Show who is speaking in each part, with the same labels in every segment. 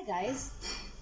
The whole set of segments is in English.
Speaker 1: Hi guys,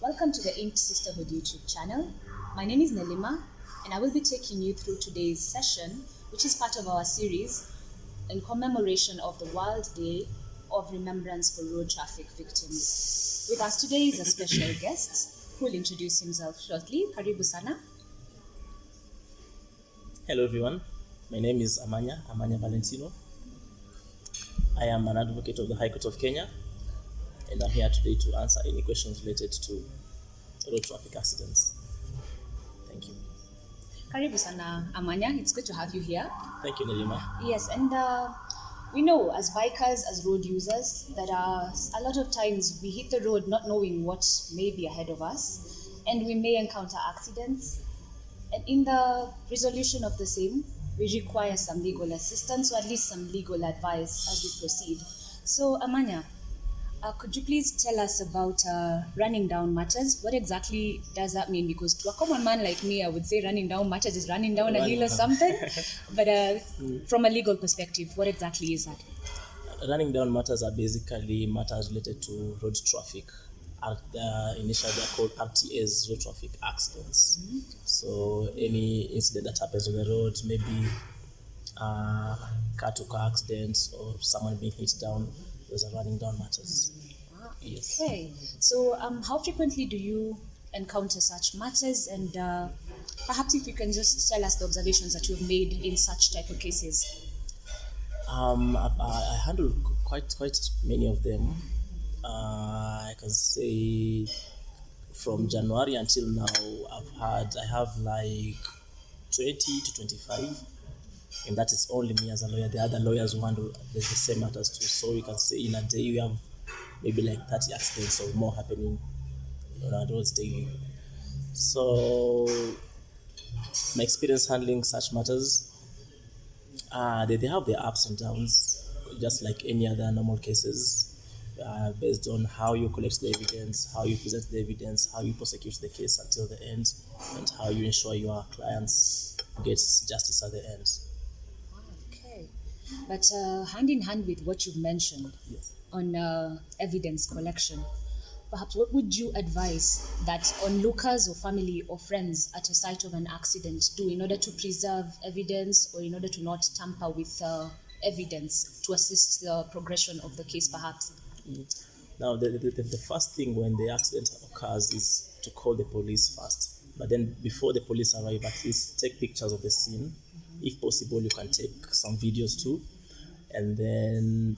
Speaker 1: welcome to the Sisterhood YouTube channel. My name is Nelimar and I will be taking you through today's session, which is part of our series in commemoration of the World Day of Remembrance for Road Traffic Victims. With us today is a special guest who will introduce himself shortly. Karibu sana.
Speaker 2: Hello everyone, my name is Amanya Valentino. I am an advocate of the High Court of Kenya and I'm here today to answer any questions related to road traffic accidents. Thank you.
Speaker 1: Karibu sana, Amanya. It's good to have you here.
Speaker 2: Thank you, Nelimar.
Speaker 1: Yes, and we know as bikers, as road users, that a lot of times we hit the road not knowing what may be ahead of us, and we may encounter accidents. And in the resolution of the same, we require some legal assistance or at least some legal advice as we proceed. So, Amanya, could you please tell us about running down matters? What exactly does that mean? Because to a common man like me, I would say running down matters is running down a hill or something. But from a legal perspective, what exactly is that?
Speaker 2: Running down matters are basically matters related to road traffic. Initially, they are called RTAs, road traffic accidents. Mm-hmm. So any incident that happens on the road, maybe car-to-car accidents or someone being hit down, those are running down matters. Yes.
Speaker 1: Okay. So how frequently do you encounter such matters? And perhaps if you can just tell us the observations that you've made in such type of cases.
Speaker 2: I handle quite many of them. I can say from January until now, I have like 20 to 25, and that is only me as a lawyer. The other lawyers who handle the same matters too. So you can say in a day we have maybe like 30 accidents or more happening on our roads daily. So my experience handling such matters, they have their ups and downs, just like any other normal cases. Based on how you collect the evidence, how you present the evidence, how you prosecute the case until the end, and how you ensure your clients get justice at the end.
Speaker 1: Okay. But hand in hand with what you've mentioned,
Speaker 2: yes,
Speaker 1: on evidence collection, perhaps what would you advise that onlookers or family or friends at a site of an accident do in order to preserve evidence or in order to not tamper with evidence to assist the progression of the case perhaps?
Speaker 2: Now, the first thing when the accident occurs is to call the police first. But then before the police arrive, at least take pictures of the scene. Mm-hmm. If possible, you can take some videos too. And then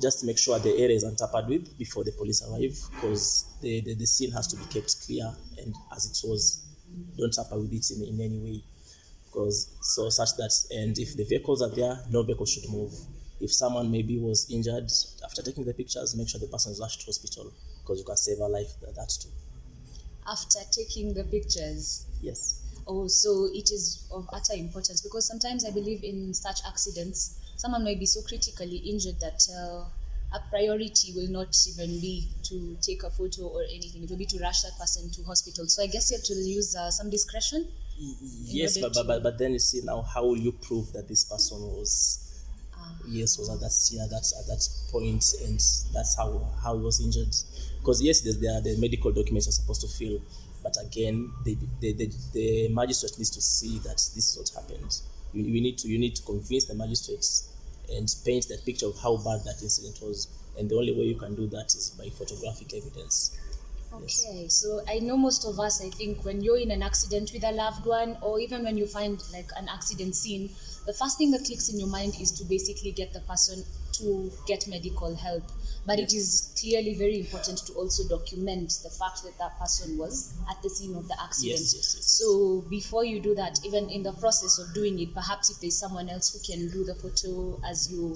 Speaker 2: just make sure the area is untampered with before the police arrive, because the scene has to be kept clear and as it was. Don't tamper with it in any way. Such that, and if the vehicles are there, no vehicle should move. If someone maybe was injured, after taking the pictures, make sure the person is rushed to hospital, because you can save a life that too.
Speaker 1: After taking the pictures?
Speaker 2: Yes.
Speaker 1: Oh, so it is of utter importance, because sometimes I believe in such accidents, someone may be so critically injured that a priority will not even be to take a photo or anything. It will be to rush that person to hospital. So I guess you have to use some discretion.
Speaker 2: Yes, but then you see now, how will you prove that this person was at that scene at that point, and that's how he was injured? Because yes, the medical documents are supposed to fill, but again, the magistrate needs to see that this is what happened. You need to convince the magistrates and paint that picture of how bad that incident was, and the only way you can do that is by photographic evidence.
Speaker 1: Okay, yes. So I know most of us, I think when you're in an accident with a loved one, or even when you find like an accident scene, the first thing that clicks in your mind is to basically get the person to get medical help. But yes, it is clearly very important to also document the fact that that person was at the scene of the accident.
Speaker 2: Yes.
Speaker 1: So before you do that, even in the process of doing it, perhaps if there's someone else who can do the photo as you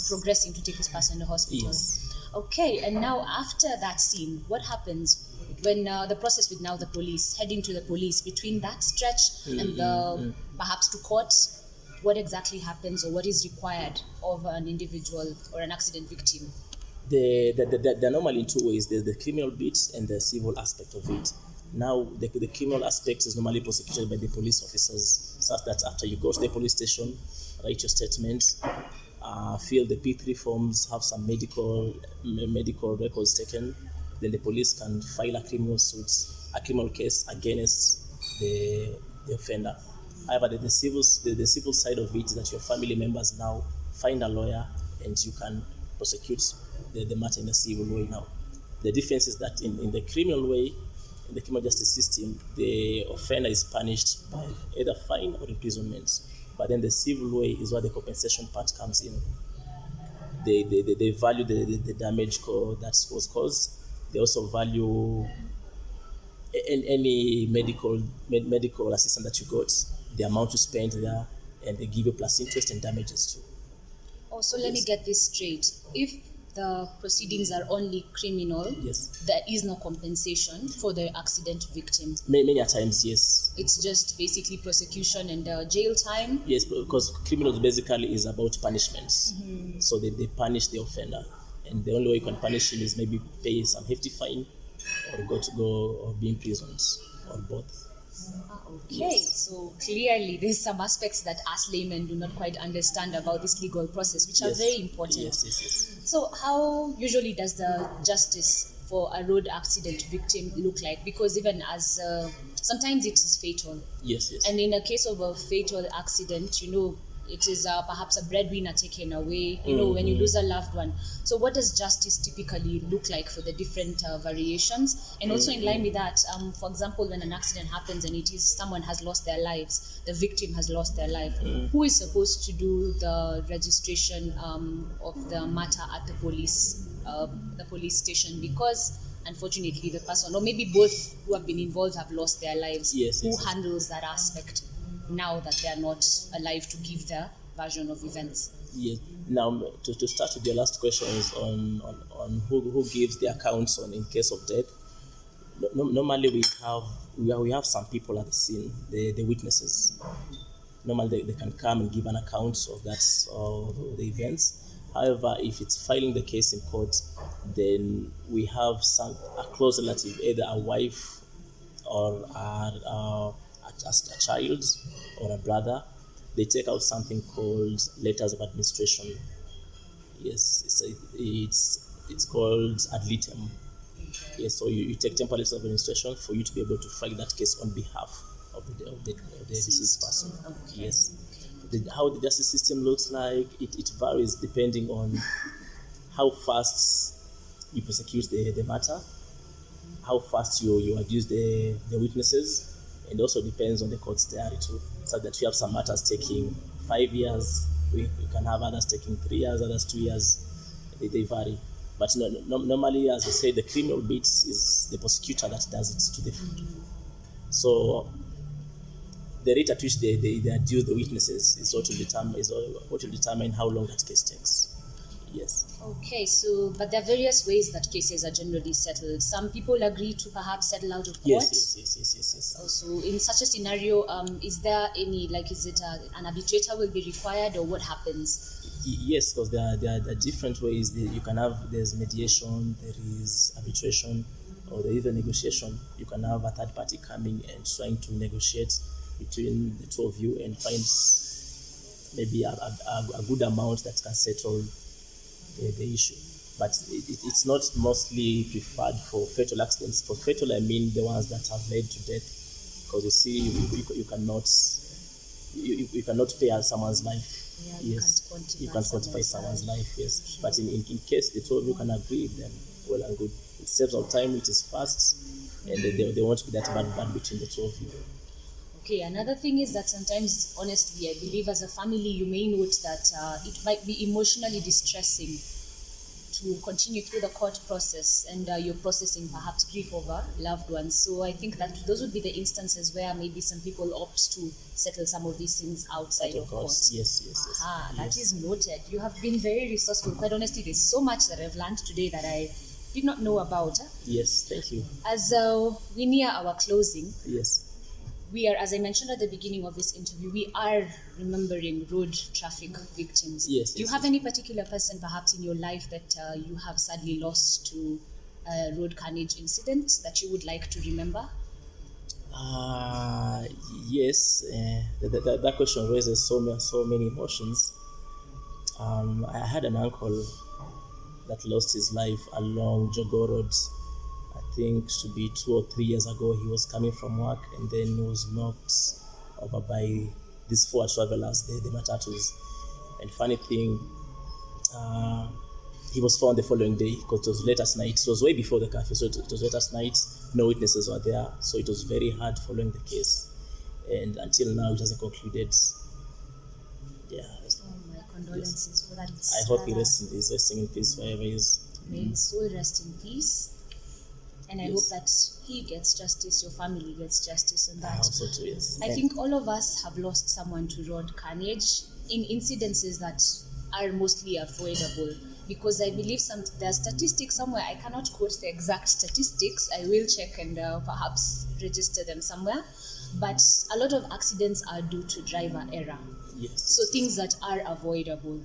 Speaker 1: progressing to take this person to hospital.
Speaker 2: Yes.
Speaker 1: Okay, and now after that scene, what happens when the process with now the police, heading to the police, between that stretch and the perhaps to court? What exactly happens, or what is required of an individual or an accident victim?
Speaker 2: They're normally in two ways. There's the criminal bit and the civil aspect of it. Now, the criminal aspect is normally prosecuted by the police officers, such that after you go to the police station, write your statement, fill the P3 forms, have some medical records taken. then the police can file a criminal case against the offender. However, the civil side of it is that your family members now find a lawyer and you can prosecute the matter in a civil way now. The difference is that in the criminal way, in the criminal justice system, the offender is punished by either fine or imprisonment. But then the civil way is where the compensation part comes in. They value the damage that was caused. They also value any medical assistance that you got, the amount you spent there, and they give you plus interest and damages too.
Speaker 1: Also, let me get this straight. If the proceedings are only criminal,
Speaker 2: yes,
Speaker 1: there is no compensation for the accident victim.
Speaker 2: Many a times, yes.
Speaker 1: It's just basically prosecution and jail time.
Speaker 2: Yes, because criminals basically is about punishments. So they punish the offender, and the only way you can punish him is maybe pay some hefty fine, or or be imprisoned, or both.
Speaker 1: Okay, so clearly there's some aspects that us laymen do not quite understand about this legal process, which are very important.
Speaker 2: Yes.
Speaker 1: So how usually does the justice for a road accident victim look like? Because even as sometimes it is fatal.
Speaker 2: Yes.
Speaker 1: And in a case of a fatal accident, it is perhaps a breadwinner taken away, when you lose a loved one. So what does justice typically look like for the different variations? And also in line with that, for example, when an accident happens and someone has lost their lives, the victim has lost their life, who is supposed to do the registration of the matter at the police station? Because unfortunately the person, or maybe both who have been involved, have lost their lives. Who handles that aspect now that they are not alive to give their version of events?
Speaker 2: Yes. Now, to start with your last questions on who gives the accounts in case of death. Normally we have some people at the scene, the witnesses. Normally they can come and give an account of the events. However, if it's filing the case in court, then we have a close relative, either a wife or a child or a brother. They take out something called letters of administration. Yes, it's called ad litem. Yes, so you take temporary letters of administration for you to be able to file that case on behalf of the deceased person.
Speaker 1: Okay.
Speaker 2: Yes. How the justice system looks like, it varies depending on how fast you prosecute the matter, how fast you adduce the witnesses, and also depends on the court's diary too. So that we have some matters taking 5 years, we can have others taking 3 years, others 2 years. They vary. But normally, as I say, the criminal bit is the prosecutor that does it to the full. So the rate at which they adduce the witnesses is what will determine how long that case takes. Yes.
Speaker 1: Okay, but there are various ways that cases are generally settled. Some people agree to perhaps settle out of court.
Speaker 2: Yes.
Speaker 1: Also, in such a scenario, is there any, is it an arbitrator will be required, or what happens?
Speaker 2: Yes, because there are different ways. You can have, there's mediation, there is arbitration, or there is a negotiation. You can have a third party coming and trying to negotiate between the two of you and find maybe a good amount that can settle the issue. But it's not mostly preferred for fatal accidents. For fatal, I mean the ones that have led to death, because you see, you cannot pay someone's life.
Speaker 1: Yeah,
Speaker 2: yes, you can't quantify someone's life. Yes, but in case the two of you can agree, then well and good. It saves on time. It is fast, and they won't be that bad between the two of you.
Speaker 1: Okay, another thing is that sometimes, honestly, I believe as a family, you may note that it might be emotionally distressing to continue through the court process, and you're processing perhaps grief over loved ones. So I think that those would be the instances where maybe some people opt to settle some of these things outside of court.
Speaker 2: Yes.
Speaker 1: That is noted. You have been very resourceful. Quite honestly, there's so much that I've learned today that I did not know about.
Speaker 2: Yes, thank you.
Speaker 1: As we near our closing,
Speaker 2: yes,
Speaker 1: we are, as I mentioned at the beginning of this interview, we are remembering road traffic victims.
Speaker 2: Yes.
Speaker 1: Do you have any particular person perhaps in your life that you have sadly lost to a road carnage incident that you would like to remember?
Speaker 2: Yes. That question raises so many emotions. I had an uncle that lost his life along Jogo Road think should be 2 or 3 years ago. He was coming from work and then he was knocked over by these 4 travelers, the matatus. And funny thing, he was found the following day because it was late at night. It was way before the curfew, so it was late at night. No witnesses were there, so it was very hard following the case. And until now, it hasn't concluded. Yeah.
Speaker 1: Oh, my condolences for that.
Speaker 2: I hope he is resting in peace wherever he is.
Speaker 1: May his soul rest in peace. And I hope that he gets justice, your family gets justice, and that.
Speaker 2: I hope so too, yes.
Speaker 1: I think all of us have lost someone to road carnage in incidences that are mostly avoidable. Because I believe there are statistics somewhere. I cannot quote the exact statistics. I will check and perhaps register them somewhere. But a lot of accidents are due to driver error.
Speaker 2: Yes.
Speaker 1: So things that are avoidable.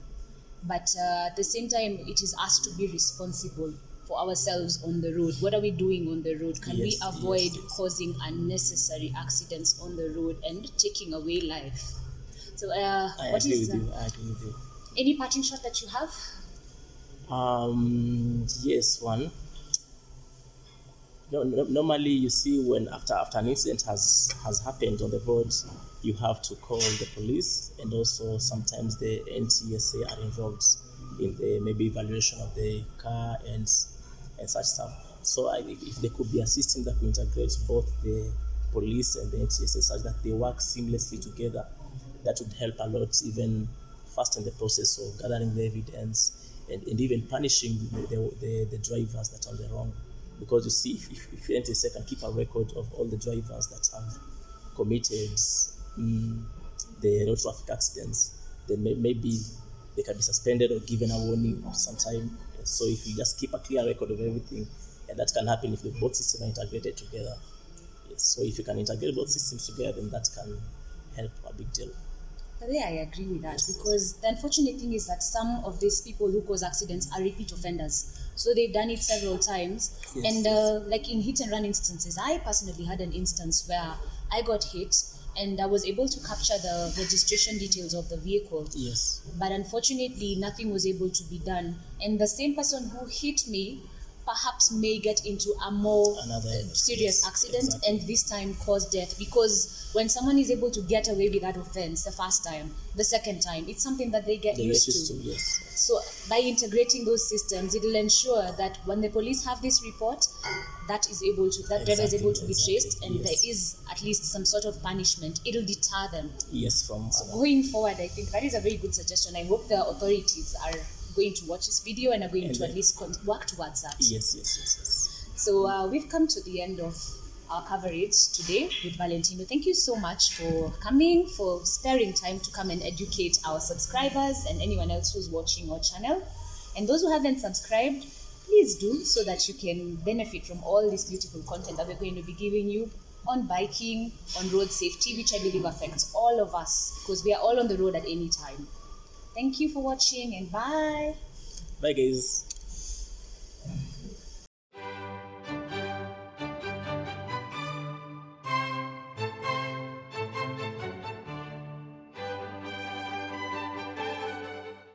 Speaker 1: But at the same time, it is us to be responsible for ourselves on the road. What are we doing on the road? Can we avoid causing unnecessary accidents on the road and taking away life? So
Speaker 2: I agree with you.
Speaker 1: Any parting shot that you have?
Speaker 2: Yes, one. No, normally, you see, when after an incident has happened on the road, you have to call the police, and also sometimes the NTSA are involved in the maybe evaluation of the car and such stuff. So if there could be a system that could integrate both the police and the NTSA such that they work seamlessly together, that would help a lot, even fasten the process of gathering the evidence and even punishing the drivers that are on the wrong. Because you see, if NTSA can keep a record of all the drivers that have committed the road traffic accidents, then maybe they can be suspended or given a warning sometime. So if you just keep a clear record of everything, and that can happen if the both systems are integrated together. Yes. So if you can integrate both systems together, then that can help a big deal.
Speaker 1: Yeah, I agree with that, because the unfortunate thing is that some of these people who cause accidents are repeat offenders. So they've done it several times. And like in hit and run instances, I personally had an instance where I got hit and I was able to capture the registration details of the vehicle.
Speaker 2: Yes.
Speaker 1: But unfortunately, nothing was able to be done. And the same person who hit me perhaps may get into a more serious accident and this time cause death, because when someone is able to get away with that offense the first time, the second time, it's something that they get used to.
Speaker 2: Yes.
Speaker 1: So by integrating those systems, it will ensure that when the police have this report, that driver is able to be traced, and there is at least some sort of punishment. It will deter them.
Speaker 2: Yes,
Speaker 1: going forward, I think that is a very good suggestion. I hope the authorities are going to watch this video and are going to at least work towards that.
Speaker 2: Yes.
Speaker 1: So we've come to the end of our coverage today with Valentino. Thank you so much for coming, for sparing time to come and educate our subscribers and anyone else who's watching our channel. And those who haven't subscribed, please do, so that you can benefit from all this beautiful content that we're going to be giving you on biking, on road safety, which I believe affects all of us, because we are all on the road at any time. Thank you for watching, and bye.
Speaker 2: Bye, guys.